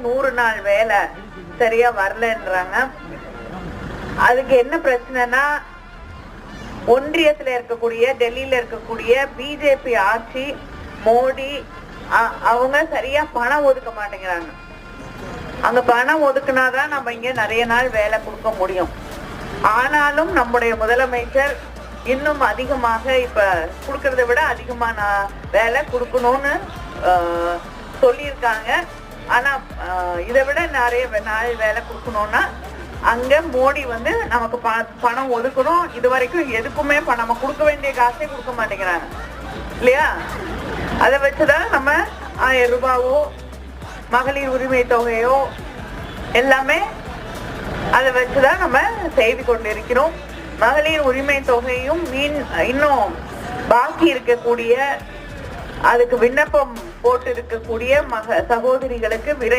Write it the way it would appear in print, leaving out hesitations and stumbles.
100 நாள் வேலை சரியா வரலன்றாங்க. அதுக்கு என்ன பிரச்சனைனா, ஒன்றியத்துல இருக்கக்கூடிய டெல்லியில இருக்கக்கூடிய பிஜேபி ஆட்சி, மோடி அவங்க சரியா பணம் ஒதுக்க மாட்டேங்கிறாங்க. அங்க பணம் ஒதுக்குனாதான் நம்ம இங்க நிறைய நாள் வேலை கொடுக்க முடியும். ஆனாலும் நம்முடைய முதலமைச்சர் இன்னும் அதிகமாக இப்ப கொடுக்கறத விட அதிகமான வேலை கொடுக்கணும்னு சொல்லியிருக்காங்க. ஆனா இதை விட நிறைய நாள் வேலை கொடுக்கணும்னா அங்க மோடி நமக்கு பணம் ஒதுக்கணும். இது வரைக்கும் எதுக்குமே நம்ம கொடுக்க வேண்டிய காசே கொடுக்க மாட்டேங்கிறாங்க இல்லையா? அதை வச்சுதான் நம்ம 1000 ரூபாவோ மகளிர் உரிமை தொகையோ எல்லாமே அதை வச்சுதான் நம்ம செய்து கொண்டிருக்கிறோம். மகளிர் உரிமை தொகையும் இன்னும் பாக்கி இருக்கக்கூடிய, அதுக்கு விண்ணப்பம் போட்டு இருக்கக்கூடிய சகோதரிகளுக்கு விரைவு